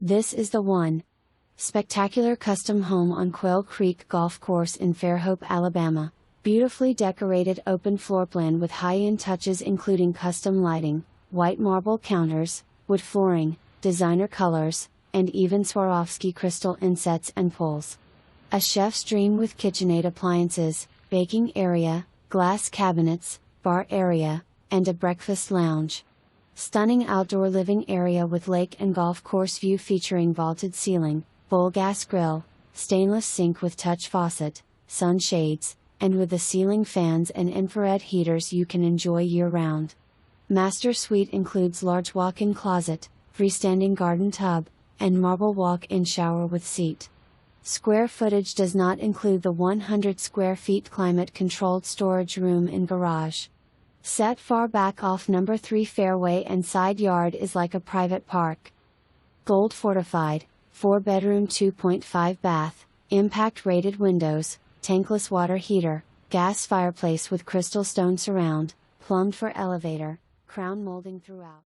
This is the one. Spectacular custom home on Quail Creek Golf Course in Fairhope, Alabama. Beautifully decorated open floor plan with high-end touches including custom lighting, white marble counters, wood flooring, designer colors, and even Swarovski crystal insets and pulls. A chef's dream with Kitchenaide appliances, baking area, glass cabinets, bar area, and a breakfast lounge. Stunning outdoor living area with lake and golf course view featuring vaulted ceiling, full gas grill, stainless sink with touch faucet, sun shades, and with the ceiling fans and infrared heaters you can enjoy year-round. Master suite includes large walk-in closet, freestanding garden tub, and marble walk-in shower with seat. Square footage does not include the 100 square feet climate-controlled storage room in garage. Set far back off number 3 fairway and side yard is like a private park. Gold fortified, 4-bedroom 2.5 bath, impact rated windows, tankless water heater, gas fireplace with crystal stone surround, plumbed for elevator, crown molding throughout.